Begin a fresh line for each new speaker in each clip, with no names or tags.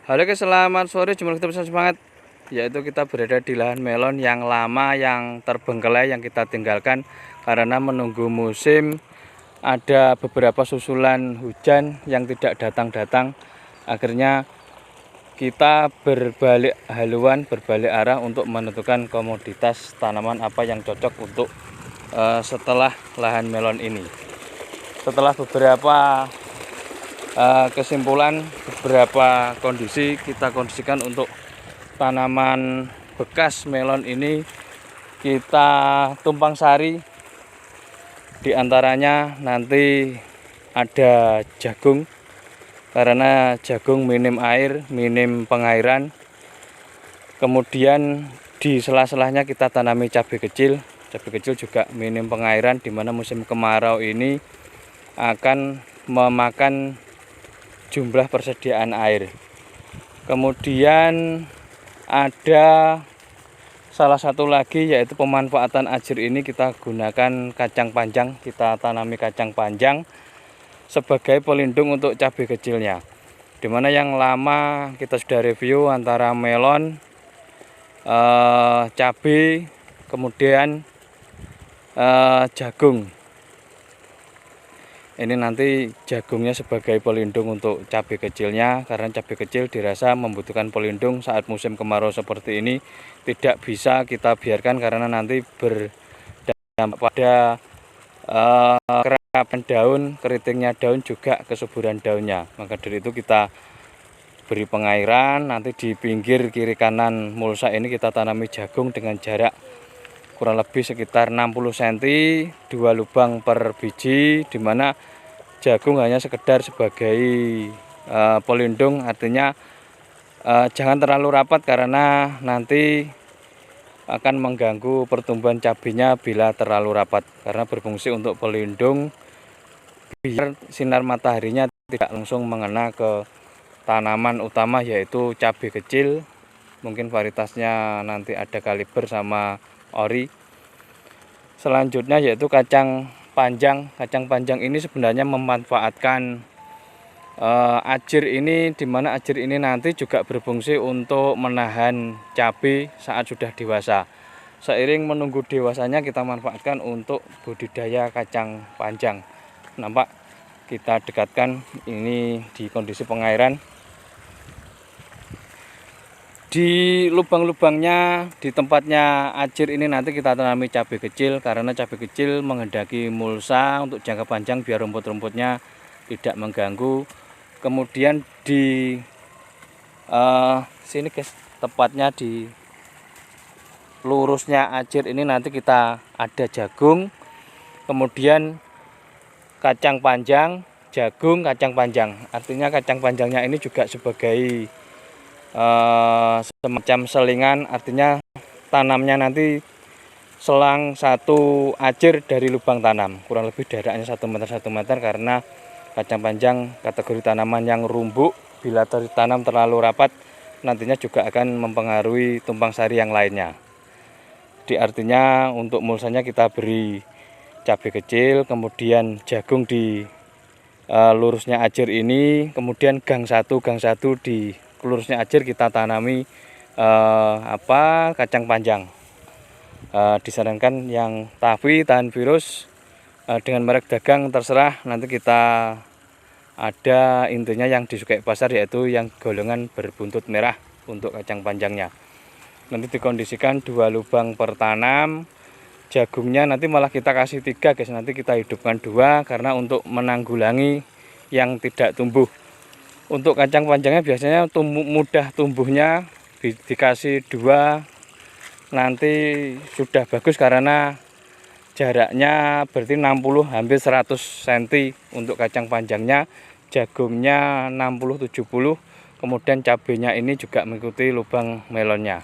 Halo guys, selamat sore. Jumpa kita bersama semangat. Yaitu kita berada di lahan melon yang lama, yang terbengkelai, yang kita tinggalkan karena menunggu musim. Ada beberapa susulan hujan yang tidak datang-datang. Akhirnya kita berbalik haluan, berbalik arah untuk menentukan komoditas tanaman apa yang cocok untuk setelah lahan melon ini. Setelah beberapa kesimpulan, beberapa kondisi kita kondisikan untuk tanaman bekas melon ini kita tumpang sari. Di antaranya nanti ada jagung, karena jagung minim air, minim pengairan. Kemudian di sela-selanya kita tanami cabai kecil. Cabai kecil juga minim pengairan, dimana musim kemarau ini akan memakan jumlah persediaan air. Kemudian ada salah satu lagi, yaitu pemanfaatan ajir ini kita gunakan kacang panjang. Kita tanami kacang panjang sebagai pelindung untuk cabai kecilnya, dimana yang lama kita sudah review antara melon, cabai, kemudian jagung. Ini nanti jagungnya sebagai pelindung untuk cabai kecilnya, karena cabai kecil dirasa membutuhkan pelindung saat musim kemarau seperti ini. Tidak bisa kita biarkan karena nanti berdampak pada kerapan daun, keritingnya daun, juga kesuburan daunnya. Maka dari itu kita beri pengairan. Nanti di pinggir kiri kanan mulsa ini kita tanami jagung dengan jarak kurang lebih sekitar 60 cm, 2 lubang per biji, dimana jagung hanya sekedar sebagai pelindung. Artinya jangan terlalu rapat karena nanti akan mengganggu pertumbuhan cabainya bila terlalu rapat, karena berfungsi untuk pelindung biar sinar mataharinya tidak langsung mengena ke tanaman utama, yaitu cabai kecil. Mungkin varietasnya nanti ada kaliber sama ori. Selanjutnya yaitu kacang panjang. Kacang panjang ini sebenarnya memanfaatkan ajir ini, dimana ajir ini nanti juga berfungsi untuk menahan cabai saat sudah dewasa. Seiring menunggu dewasanya kita manfaatkan untuk budidaya kacang panjang. Nampak kita dekatkan ini di kondisi pengairan. Di lubang-lubangnya, di tempatnya ajir ini nanti kita tanami cabai kecil, karena cabai kecil menghendaki mulsa untuk jangka panjang biar rumput-rumputnya tidak mengganggu. Kemudian di sini guys, tepatnya di lurusnya ajir ini nanti kita ada jagung, kemudian kacang panjang, jagung, kacang panjang. Artinya kacang panjangnya ini juga sebagai semacam selingan, artinya tanamnya nanti selang satu ajir dari lubang tanam, kurang lebih jaraknya 1 meter 1 meter, karena kacang panjang kategori tanaman yang rumbuk. Bila ditanam terlalu rapat nantinya juga akan mempengaruhi tumpang sari yang lainnya. Di artinya untuk mulsanya kita beri cabai kecil, kemudian jagung di lurusnya ajir ini, kemudian gang satu di lurusnya ajir kita tanami kacang panjang. Disarankan yang tafi tahan virus, dengan merek dagang terserah. Nanti kita ada intinya yang disukai pasar, yaitu yang golongan berbuntut merah untuk kacang panjangnya. Nanti dikondisikan 2 lubang per tanam. Jagungnya nanti malah kita kasih 3 guys, nanti kita hidupkan 2 karena untuk menanggulangi yang tidak tumbuh. Untuk kacang panjangnya biasanya mudah tumbuhnya, dikasih 2 nanti sudah bagus, karena jaraknya berarti 60 hampir 100 cm untuk kacang panjangnya. Jagungnya 60-70, kemudian cabenya ini juga mengikuti lubang melonnya.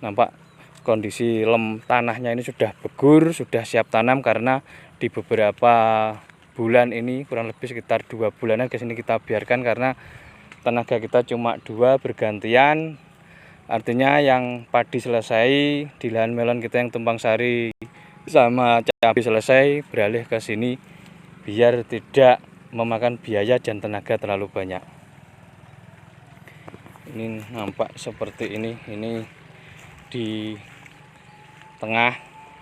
Nampak kondisi tanahnya ini sudah begur, sudah siap tanam, karena di beberapa bulan ini, kurang lebih sekitar 2 bulanan ke sini kita biarkan, karena tenaga kita cuma 2 bergantian. Artinya yang padi selesai di lahan melon kita, yang tumpang sari sama cabai selesai, beralih ke sini biar tidak memakan biaya dan tenaga terlalu banyak. Ini nampak seperti ini di tengah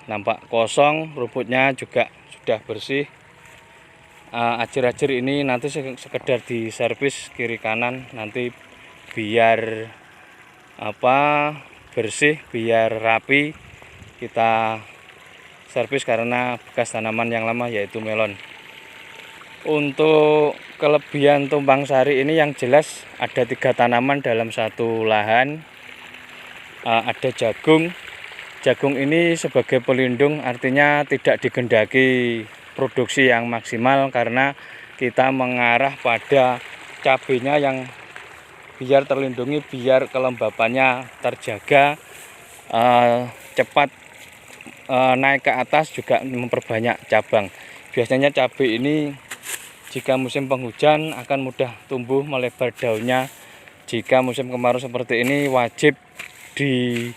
nampak kosong, rumputnya juga sudah bersih. Ajir-ajir ini nanti sekedar diservis kiri kanan, nanti biar bersih, biar rapi, kita servis karena bekas tanaman yang lama yaitu melon. Untuk kelebihan tumpang sari ini yang jelas ada 3 tanaman dalam satu lahan. Ada jagung. Jagung ini sebagai pelindung, artinya tidak digendaki produksi yang maksimal karena kita mengarah pada cabenya yang biar terlindungi, biar kelembapannya terjaga, cepat naik ke atas, juga memperbanyak cabang. Biasanya cabai ini jika musim penghujan akan mudah tumbuh melebar daunnya. Jika musim kemarau seperti ini wajib di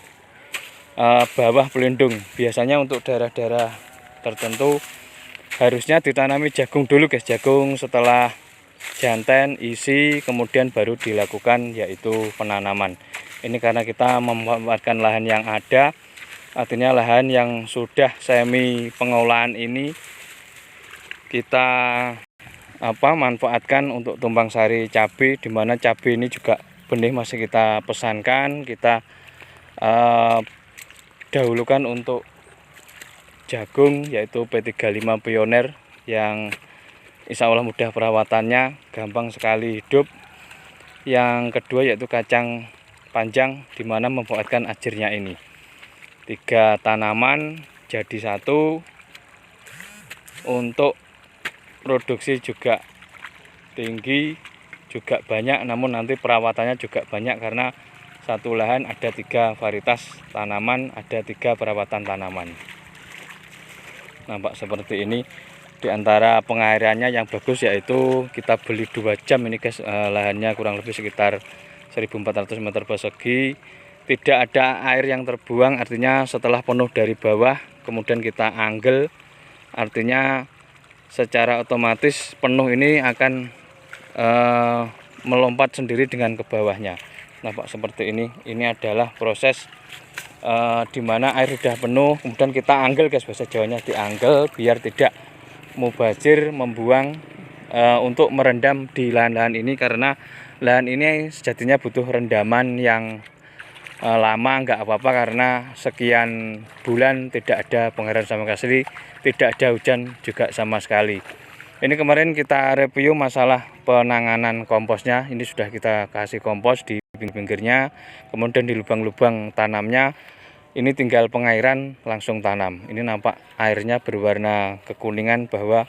bawah pelindung. Biasanya untuk daerah-daerah tertentu harusnya ditanami jagung dulu guys, jagung setelah janten, isi, kemudian baru dilakukan yaitu penanaman. Ini karena kita memanfaatkan lahan yang ada, artinya lahan yang sudah semi pengolahan ini kita manfaatkan untuk tumpang sari cabai, dimana cabai ini juga benih masih kita pesankan, kita dahulukan untuk jagung yaitu P35 Pioneer yang insya Allah mudah perawatannya, gampang sekali hidup. Yang kedua yaitu kacang panjang, dimana memanfaatkan ajirnya ini. 3 tanaman jadi 1, untuk produksi juga tinggi, juga banyak, namun nanti perawatannya juga banyak karena satu lahan ada 3 varietas tanaman, ada 3 perawatan tanaman. Nampak seperti ini. Di antara pengairannya yang bagus yaitu kita beli 2 jam ini guys, lahannya kurang lebih sekitar 1400 meter persegi. Tidak ada air yang terbuang, artinya setelah penuh dari bawah kemudian kita anggel, artinya secara otomatis penuh ini akan melompat sendiri dengan ke bawahnya. Nampak seperti ini. Ini adalah proses dimana air sudah penuh, kemudian kita anggel guys, bahasa Jawanya dianggel biar tidak mubazir, membuang untuk merendam di lahan-lahan ini, karena lahan ini sejatinya butuh rendaman yang lama, nggak apa-apa karena sekian bulan tidak ada pengairan sama sekali, tidak ada hujan juga sama sekali. Ini kemarin kita review masalah penanganan komposnya. Ini sudah kita kasih kompos di pinggir-pinggirnya, kemudian di lubang-lubang tanamnya ini tinggal pengairan langsung tanam. Ini nampak airnya berwarna kekuningan, bahwa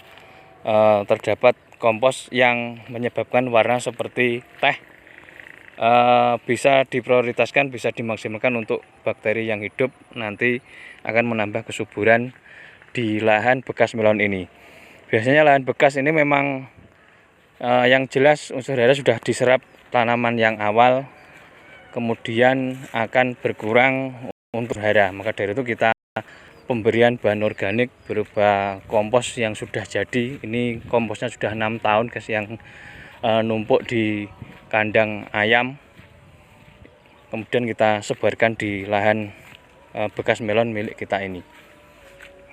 terdapat kompos yang menyebabkan warna seperti teh. Bisa diprioritaskan, bisa dimaksimalkan untuk bakteri yang hidup, nanti akan menambah kesuburan di lahan bekas melon ini. Biasanya lahan bekas ini memang yang jelas unsur hara sudah diserap tanaman yang awal, kemudian akan berkurang untuk hara. Maka dari itu kita pemberian bahan organik berupa kompos yang sudah jadi. Ini komposnya sudah 6 tahun guys, yang numpuk di kandang ayam, kemudian kita sebarkan di lahan bekas melon milik kita ini.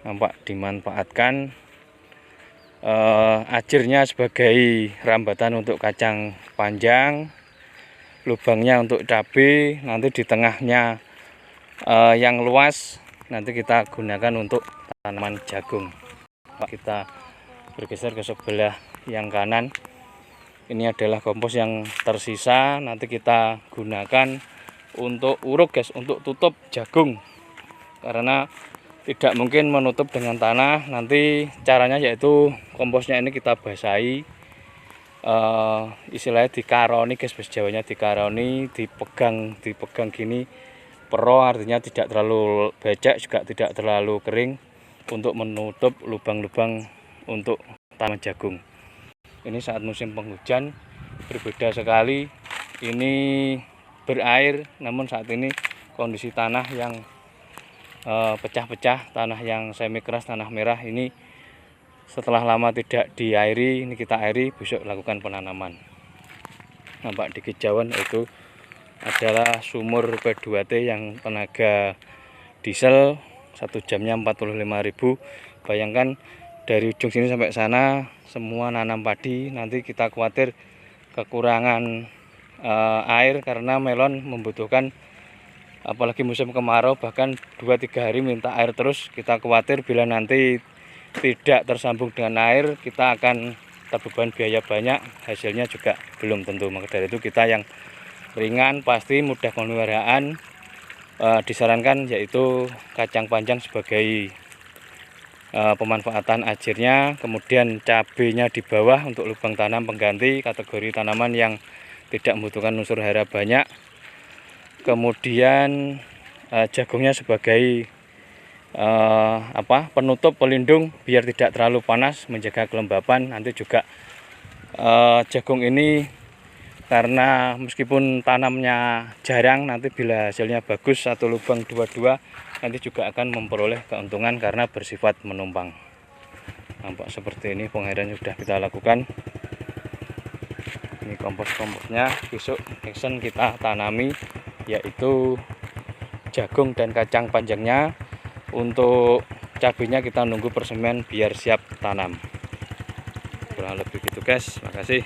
Nampak dimanfaatkan ajirnya sebagai rambatan untuk kacang panjang, lubangnya untuk cabai, nanti di tengahnya yang luas nanti kita gunakan untuk tanaman jagung. Kita bergeser ke sebelah yang kanan. Ini adalah kompos yang tersisa, nanti kita gunakan untuk uruk guys, untuk tutup jagung, karena tidak mungkin menutup dengan tanah. Nanti caranya yaitu komposnya ini kita basahi, istilahnya dikaroni guys, bahasa Jawanya dikaroni, dipegang gini, pro, artinya tidak terlalu becek juga tidak terlalu kering, untuk menutup lubang-lubang untuk tanaman jagung. Ini saat musim penghujan berbeda sekali, ini berair, namun saat ini kondisi tanah yang pecah-pecah, tanah yang semi keras, tanah merah ini setelah lama tidak diairi, ini kita airi, besok lakukan penanaman. Nampak di kejauhan itu adalah sumur P2T yang tenaga diesel, 1 jamnya 45.000. Bayangkan dari ujung sini sampai sana semua nanam padi, nanti kita khawatir kekurangan air karena melon membutuhkan, apalagi musim kemarau, bahkan 2-3 hari minta air terus. Kita khawatir bila nanti tidak tersambung dengan air, kita akan terbeban biaya banyak, hasilnya juga belum tentu. Maka dari itu kita yang ringan, pasti mudah pemeliharaan, disarankan yaitu kacang panjang sebagai pemanfaatan ajirnya. Kemudian cabenya di bawah untuk lubang tanam pengganti, kategori tanaman yang tidak membutuhkan unsur hara banyak. Kemudian jagungnya sebagai penutup pelindung biar tidak terlalu panas, menjaga kelembapan. Nanti juga jagung ini karena meskipun tanamnya jarang, nanti bila hasilnya bagus satu lubang 2-2, nanti juga akan memperoleh keuntungan karena bersifat menumpang. Nampak seperti ini pengairian sudah kita lakukan. Ini kompos-komposnya, besok action kita tanami yaitu jagung dan kacang panjangnya. Untuk cabenya kita nunggu persemen biar siap tanam. Kurang lebih gitu guys, makasih.